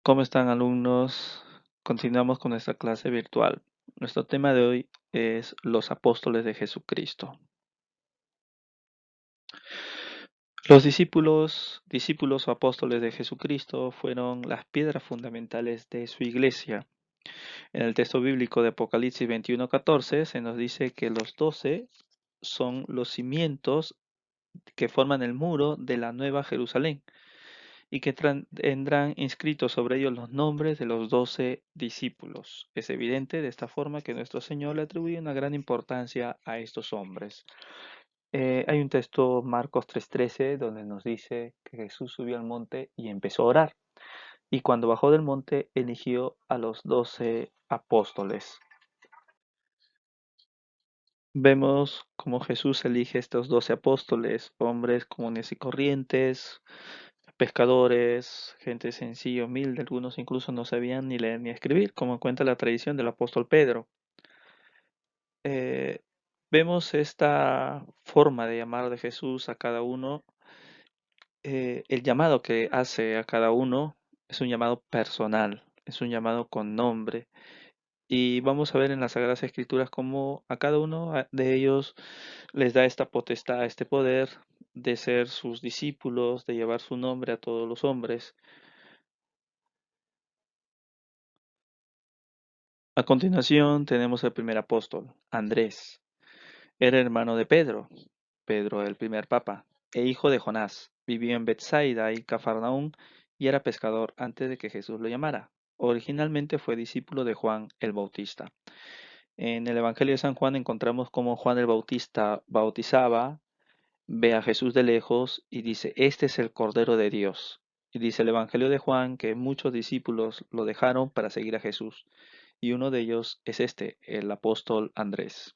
¿Cómo están, alumnos? Continuamos con nuestra clase virtual. Nuestro tema de hoy es los apóstoles de Jesucristo. Los discípulos o apóstoles de Jesucristo fueron las piedras fundamentales de su iglesia. En el texto bíblico de Apocalipsis 21:14 se nos dice que los 12 son los cimientos que forman el muro de la Nueva Jerusalén y que tendrán inscritos sobre ellos los nombres de los 12 discípulos. Es evidente de esta forma que nuestro Señor le atribuye una gran importancia a estos hombres. Hay un texto, Marcos 3:13, donde nos dice que Jesús subió al monte y empezó a orar. Y cuando bajó del monte, eligió a los 12 apóstoles. Vemos cómo Jesús elige estos 12 apóstoles, hombres comunes y corrientes, pescadores, gente sencilla, humilde, algunos incluso no sabían ni leer ni escribir, como cuenta la tradición del apóstol Pedro. Eh, Vemos esta forma de llamar de Jesús a cada uno, el llamado que hace a cada uno es un llamado personal, es un llamado con nombre. Y vamos a ver en las Sagradas Escrituras cómo a cada uno de ellos les da esta potestad, este poder de ser sus discípulos, de llevar su nombre a todos los hombres. A continuación tenemos el primer apóstol, Andrés. Era hermano de Pedro, Pedro el primer papa, e hijo de Jonás. Vivió en Bethsaida y Cafarnaún y era pescador antes de que Jesús lo llamara. Originalmente fue discípulo de Juan el Bautista. En el Evangelio de San Juan encontramos cómo Juan el Bautista bautizaba, ve a Jesús de lejos y dice, este es el Cordero de Dios. Y dice el Evangelio de Juan que muchos discípulos lo dejaron para seguir a Jesús. Y uno de ellos es este, el apóstol Andrés.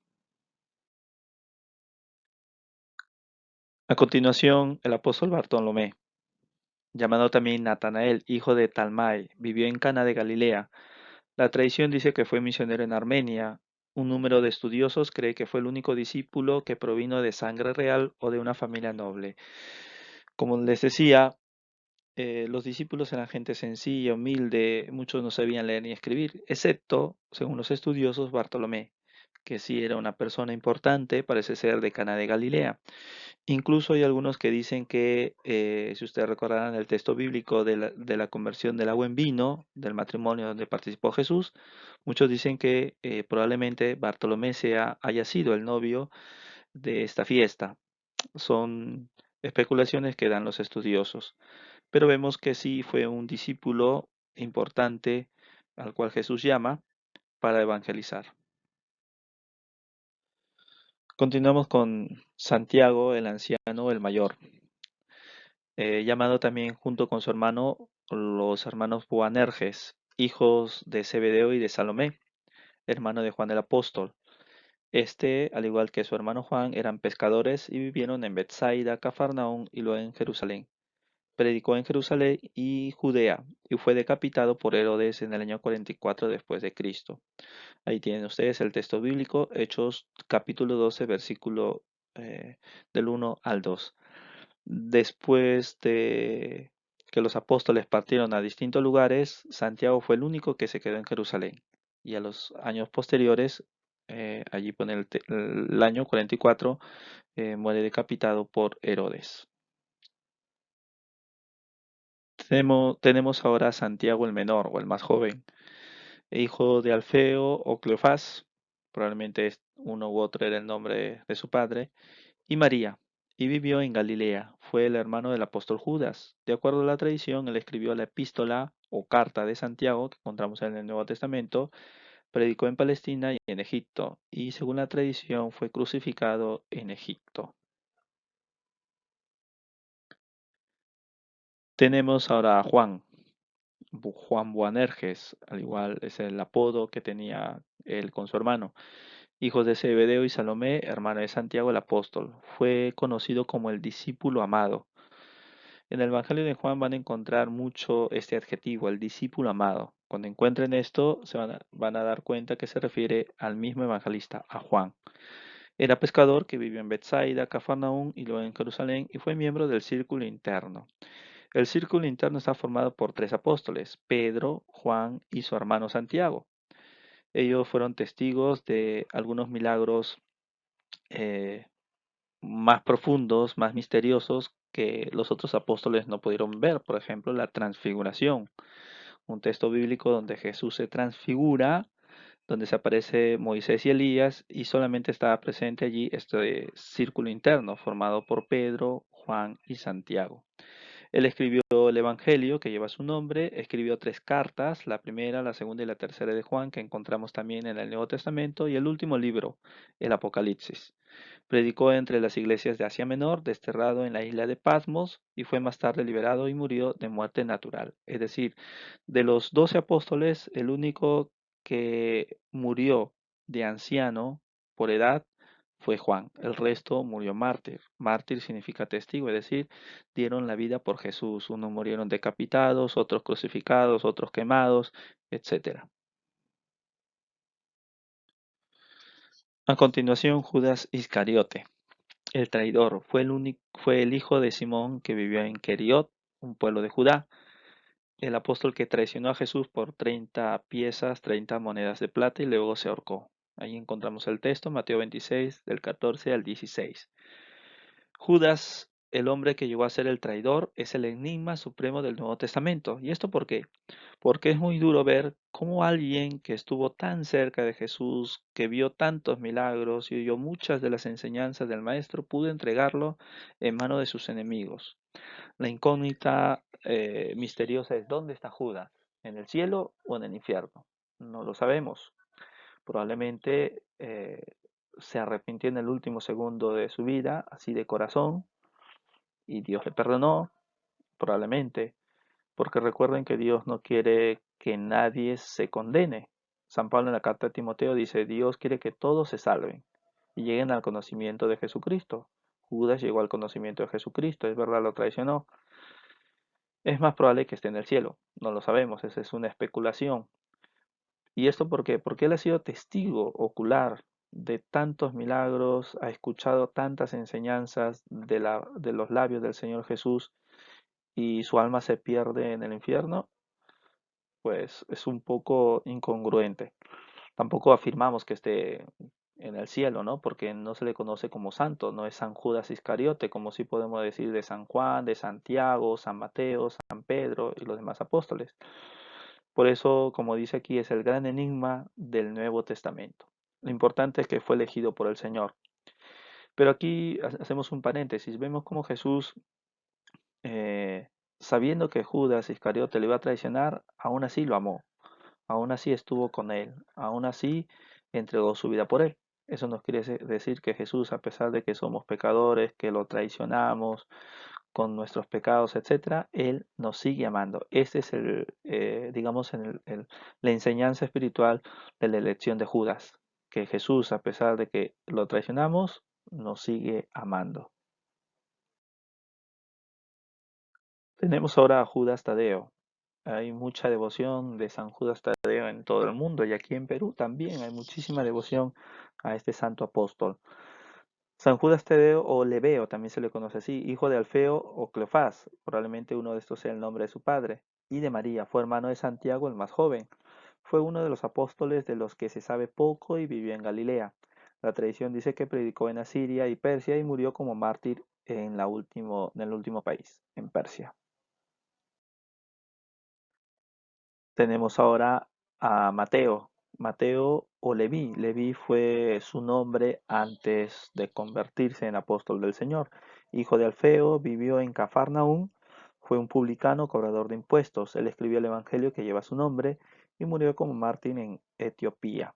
A continuación, el apóstol Bartolomé, llamado también Natanael, hijo de Talmai, vivió en Cana de Galilea. La tradición dice que fue misionero en Armenia. Un número de estudiosos cree que fue el único discípulo que provino de sangre real o de una familia noble. Como les decía, los discípulos eran gente sencilla, humilde, muchos no sabían leer ni escribir, excepto, según los estudiosos, Bartolomé, que sí era una persona importante, parece ser de Cana de Galilea. Incluso hay algunos que dicen que, si ustedes recordarán el texto bíblico de la conversión del agua en vino, del matrimonio donde participó Jesús, muchos dicen que probablemente Bartolomé haya sido el novio de esta fiesta. Son especulaciones que dan los estudiosos, pero vemos que sí fue un discípulo importante al cual Jesús llama para evangelizar. Continuamos con Santiago, el anciano, el mayor. Llamado también junto con su hermano los hermanos Boanerges, hijos de Zebedeo y de Salomé, hermano de Juan el Apóstol. Este, al igual que su hermano Juan, eran pescadores y vivieron en Bethsaida, Cafarnaún y luego en Jerusalén. Predicó en Jerusalén y Judea y fue decapitado por Herodes en el año 44 después de Cristo. Ahí tienen ustedes el texto bíblico, Hechos capítulo 12, versículo del 1 al 2. Después de que los apóstoles partieron a distintos lugares, Santiago fue el único que se quedó en Jerusalén. Y a los años posteriores, allí pone el año 44, muere decapitado por Herodes. Tenemos ahora a Santiago el menor o el más joven, hijo de Alfeo o Cleofás, probablemente uno u otro era el nombre de su padre, y María, y vivió en Galilea. Fue el hermano del apóstol Judas. De acuerdo a la tradición, él escribió la epístola o carta de Santiago, que encontramos en el Nuevo Testamento, predicó en Palestina y en Egipto, y según la tradición fue crucificado en Egipto. Tenemos ahora a Juan, Juan Boanerges, al igual es el apodo que tenía él con su hermano. Hijos de Zebedeo y Salomé, hermano de Santiago el apóstol. Fue conocido como el discípulo amado. En el Evangelio de Juan van a encontrar mucho este adjetivo, el discípulo amado. Cuando encuentren esto, van a dar cuenta que se refiere al mismo evangelista, a Juan. Era pescador que vivió en Bethsaida, Cafarnaún y luego en Jerusalén y fue miembro del círculo interno. El círculo interno está formado por tres apóstoles, Pedro, Juan y su hermano Santiago. Ellos fueron testigos de algunos milagros eh, más profundos, más misteriosos que los otros apóstoles no pudieron ver. Por ejemplo, la transfiguración, un texto bíblico donde Jesús se transfigura, donde se aparece Moisés y Elías y solamente estaba presente allí este círculo interno formado por Pedro, Juan y Santiago. Él escribió el Evangelio que lleva su nombre, escribió tres cartas, la primera, la segunda y la tercera de Juan, que encontramos también en el Nuevo Testamento, y el último libro, el Apocalipsis. Predicó entre las iglesias de Asia Menor, desterrado en la isla de Patmos, y fue más tarde liberado y murió de muerte natural. Es decir, de los 12 apóstoles, el único que murió de anciano por edad fue Juan. El resto murió mártir. Mártir significa testigo, es decir, dieron la vida por Jesús. Unos murieron decapitados, otros crucificados, otros quemados, etcétera. A continuación, Judas Iscariote, el traidor, fue el hijo de Simón que vivió en Keriot, un pueblo de Judá, el apóstol que traicionó a Jesús por 30 piezas, 30 monedas de plata y luego se ahorcó. Ahí encontramos el texto, Mateo 26, del 14 al 16. Judas, el hombre que llegó a ser el traidor, es el enigma supremo del Nuevo Testamento. ¿Y esto por qué? Porque es muy duro ver cómo alguien que estuvo tan cerca de Jesús, que vio tantos milagros y oyó muchas de las enseñanzas del Maestro, pudo entregarlo en manos de sus enemigos. La incógnita misteriosa es: ¿dónde está Judas? ¿En el cielo o en el infierno? No lo sabemos. Probablemente se arrepintió en el último segundo de su vida, así de corazón, y Dios le perdonó, probablemente, porque recuerden que Dios no quiere que nadie se condene. San Pablo en la carta de Timoteo dice: Dios quiere que todos se salven y lleguen al conocimiento de Jesucristo. Judas llegó al conocimiento de Jesucristo, es verdad, lo traicionó. Es más probable que esté en el cielo, no lo sabemos, esa es una especulación. ¿Y esto por qué? Porque él ha sido testigo ocular de tantos milagros, ha escuchado tantas enseñanzas de los labios del Señor Jesús y su alma se pierde en el infierno. Pues es un poco incongruente. Tampoco afirmamos que esté en el cielo, ¿no? Porque no se le conoce como santo, no es San Judas Iscariote, como sí podemos decir de San Juan, de Santiago, San Mateo, San Pedro y los demás apóstoles. Por eso, como dice aquí, es el gran enigma del Nuevo Testamento. Lo importante es que fue elegido por el Señor. Pero aquí hacemos un paréntesis, vemos cómo Jesús, eh, sabiendo que Judas Iscariote le iba a traicionar, aún así lo amó. Aún así estuvo con él, aún así entregó su vida por él. Eso nos quiere decir que Jesús, a pesar de que somos pecadores, que lo traicionamos con nuestros pecados, etcétera, Él nos sigue amando. Este es digamos, la enseñanza espiritual de la elección de Judas, que Jesús, a pesar de que lo traicionamos, nos sigue amando. Tenemos ahora a Judas Tadeo. Hay mucha devoción de San Judas Tadeo en todo el mundo y aquí en Perú también hay muchísima devoción a este santo apóstol. San Judas Tadeo o Lebeo también se le conoce así, hijo de Alfeo o Cleofás, probablemente uno de estos sea el nombre de su padre, y de María, fue hermano de Santiago el más joven. Fue uno de los apóstoles de los que se sabe poco y vivió en Galilea. La tradición dice que predicó en Asiria y Persia y murió como mártir en el último país, en Persia. Tenemos ahora a Mateo. Mateo o Leví. Leví fue su nombre antes de convertirse en apóstol del Señor. Hijo de Alfeo, vivió en Cafarnaúm, fue un publicano, cobrador de impuestos. Él escribió el evangelio que lleva su nombre y murió como mártir en Etiopía.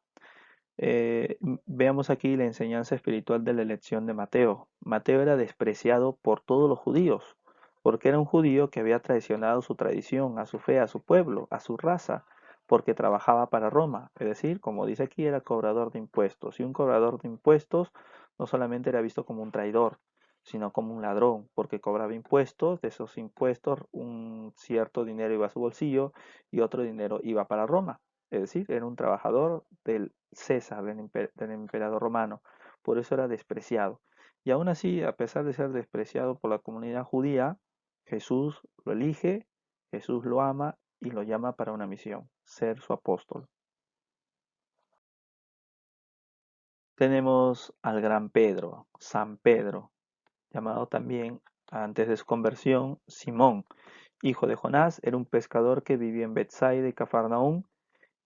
Veamos aquí la enseñanza espiritual de la elección de Mateo. Mateo era despreciado por todos los judíos, porque era un judío que había traicionado su tradición, a su fe, a su pueblo, a su raza, porque trabajaba para Roma. Es decir, como dice aquí, era cobrador de impuestos. Y un cobrador de impuestos no solamente era visto como un traidor, sino como un ladrón, porque cobraba impuestos, de esos impuestos un cierto dinero iba a su bolsillo y otro dinero iba para Roma. Es decir, era un trabajador del César, del emperador romano. Por eso era despreciado. Y aún así, a pesar de ser despreciado por la comunidad judía, Jesús lo elige, Jesús lo ama y lo llama para una misión, ser su apóstol. Tenemos al gran Pedro, San Pedro, llamado también antes de su conversión Simón, hijo de Jonás, era un pescador que vivía en Betsaida y Cafarnaúm.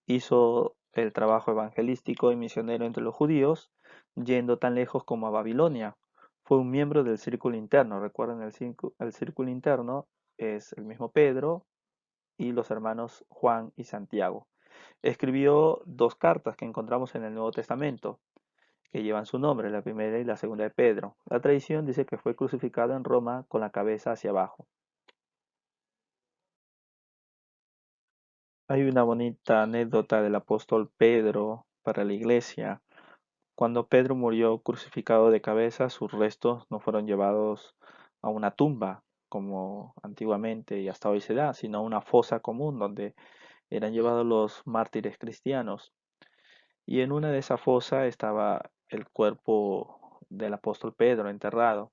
Hizo el trabajo evangelístico y misionero entre los judíos, yendo tan lejos como a Babilonia. Fue un miembro del círculo interno. Recuerden, el círculo interno es el mismo Pedro y los hermanos Juan y Santiago. Escribió dos cartas que encontramos en el Nuevo Testamento, que llevan su nombre, la primera y la segunda de Pedro. La tradición dice que fue crucificado en Roma con la cabeza hacia abajo. Hay una bonita anécdota del apóstol Pedro para la iglesia. Cuando Pedro murió crucificado de cabeza, sus restos no fueron llevados a una tumba, como antiguamente y hasta hoy se da, sino a una fosa común donde eran llevados los mártires cristianos. Y en una de esas fosas estaba el cuerpo del apóstol Pedro enterrado.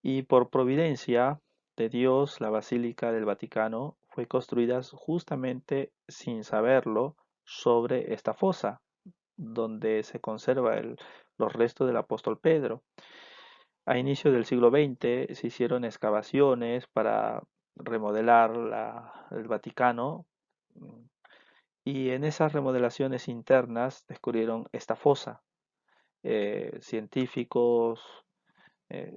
Y por providencia de Dios, la Basílica del Vaticano fue construida justamente sin saberlo sobre esta fosa donde se conserva los restos del apóstol Pedro. A inicios del siglo XX se hicieron excavaciones para remodelar el Vaticano y en esas remodelaciones internas descubrieron esta fosa. Científicos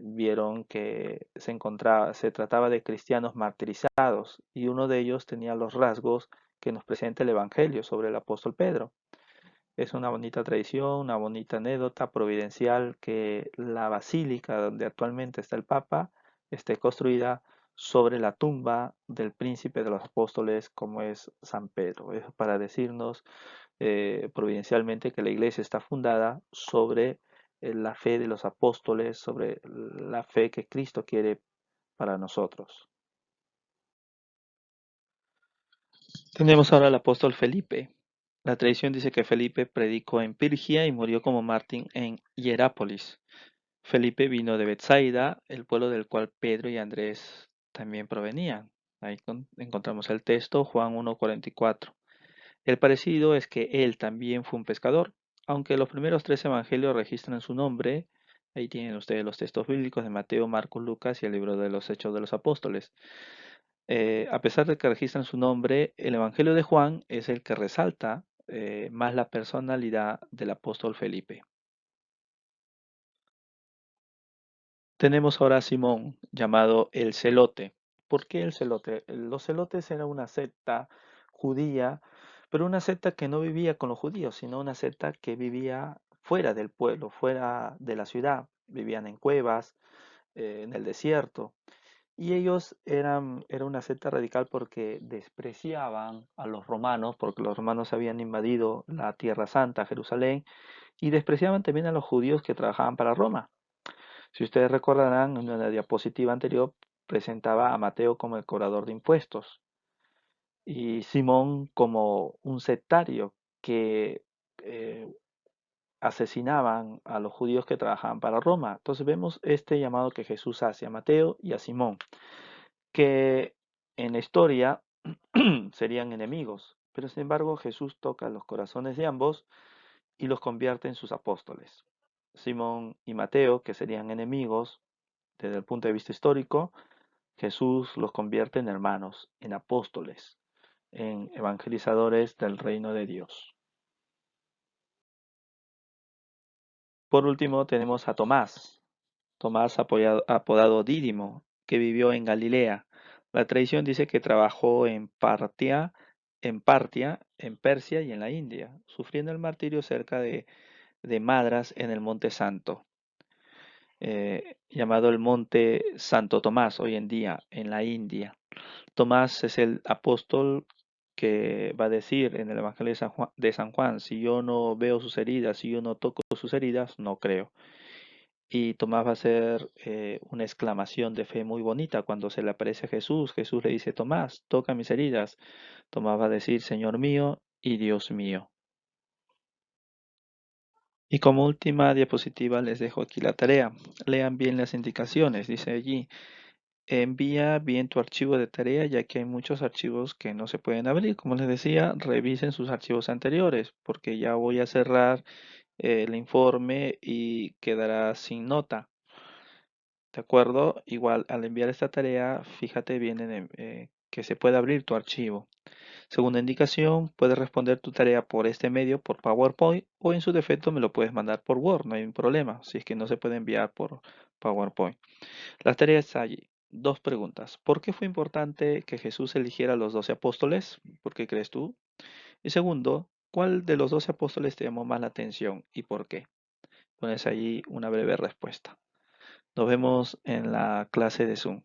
vieron que se trataba de cristianos martirizados y uno de ellos tenía los rasgos que nos presenta el Evangelio sobre el apóstol Pedro. Es una bonita tradición, una bonita anécdota providencial que la basílica donde actualmente está el Papa esté construida sobre la tumba del príncipe de los apóstoles como es San Pedro. Es para decirnos providencialmente que la iglesia está fundada sobre la fe de los apóstoles, sobre la fe que Cristo quiere para nosotros. Tenemos ahora al apóstol Felipe. La tradición dice que Felipe predicó en Pirgia y murió como mártir en Hierápolis. Felipe vino de Bethsaida, el pueblo del cual Pedro y Andrés también provenían. Ahí encontramos el texto, Juan 1:44. El parecido es que él también fue un pescador, aunque los primeros tres evangelios registran su nombre. Ahí tienen ustedes los textos bíblicos de Mateo, Marcos, Lucas y el libro de los Hechos de los Apóstoles. A pesar de que registran su nombre, el Evangelio de Juan es el que resalta más la personalidad del apóstol Felipe. Tenemos ahora a Simón, llamado el Celote. ¿Por qué el Celote? Los celotes era una secta judía, pero una secta que no vivía con los judíos, sino una secta que vivía fuera del pueblo, fuera de la ciudad. Vivían en cuevas, en el desierto. Y ellos era una secta radical porque despreciaban a los romanos, porque los romanos habían invadido la Tierra Santa, Jerusalén, y despreciaban también a los judíos que trabajaban para Roma. Si ustedes recordarán, en una diapositiva anterior presentaba a Mateo como el cobrador de impuestos y Simón como un sectario que eh, asesinaban a los judíos que trabajaban para Roma. Entonces vemos este llamado que Jesús hace a Mateo y a Simón, que en la historia serían enemigos, pero sin embargo Jesús toca los corazones de ambos y los convierte en sus apóstoles. Simón y Mateo, que serían enemigos desde el punto de vista histórico, Jesús los convierte en hermanos, en apóstoles, en evangelizadores del reino de Dios. Por último tenemos a Tomás, apodado Dídimo, que vivió en Galilea. La tradición dice que trabajó en Persia y en la India, sufriendo el martirio cerca de Madras en el Monte Santo, llamado el Monte Santo Tomás hoy en día en la India. Tomás es el apóstol que va a decir en el Evangelio de San Juan, si yo no veo sus heridas, si yo no toco sus heridas, no creo. Y Tomás va a hacer una exclamación de fe muy bonita cuando se le aparece a Jesús. Jesús le dice, Tomás, toca mis heridas. Tomás va a decir, Señor mío y Dios mío. Y como última diapositiva les dejo aquí la tarea. Lean bien las indicaciones, dice allí. Envía bien tu archivo de tarea, ya que hay muchos archivos que no se pueden abrir. Como les decía, revisen sus archivos anteriores, porque ya voy a cerrar el informe y quedará sin nota. ¿De acuerdo? Igual al enviar esta tarea, fíjate bien que se puede abrir tu archivo. Segunda indicación, puedes responder tu tarea por este medio, por PowerPoint, o en su defecto me lo puedes mandar por Word, no hay un problema, si es que no se puede enviar por PowerPoint. Las tareas allí. Dos preguntas. ¿Por qué fue importante que Jesús eligiera a los 12 apóstoles? ¿Por qué crees tú? Y segundo, ¿cuál de los 12 apóstoles te llamó más la atención y por qué? Pones allí una breve respuesta. Nos vemos en la clase de Zoom.